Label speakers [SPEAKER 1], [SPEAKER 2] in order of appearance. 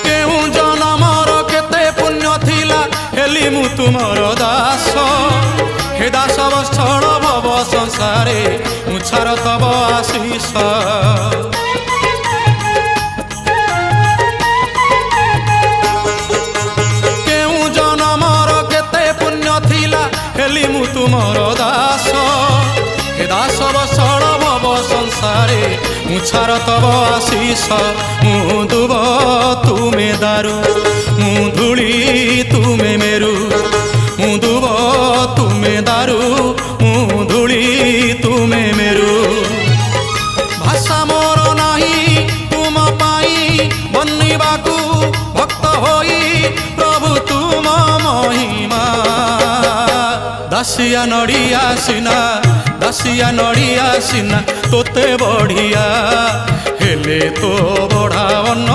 [SPEAKER 1] केउ जनमर केते पुण्य थिला हेली मु तुमर दास हे दास वत्सल भव संसारे मुछार तब आशीष केउ जनमर केते पुण्य थिला हेली मु तुमर दास हे दास वत्सल भव संसारे मुछार तब आशीष मु दुब तुमे दारू मु धूली तुमे मेरु मु दुब तुमे दारू मु धूली तुमे मेरु भाषा मोर नाही तुम पाई बन्निबाकू भक्त होई प्रभु तुम महिमा दासिया नड़िया सिना दासिया नड़िया सिना तोते बढ़िया हेले तो बढ़ावन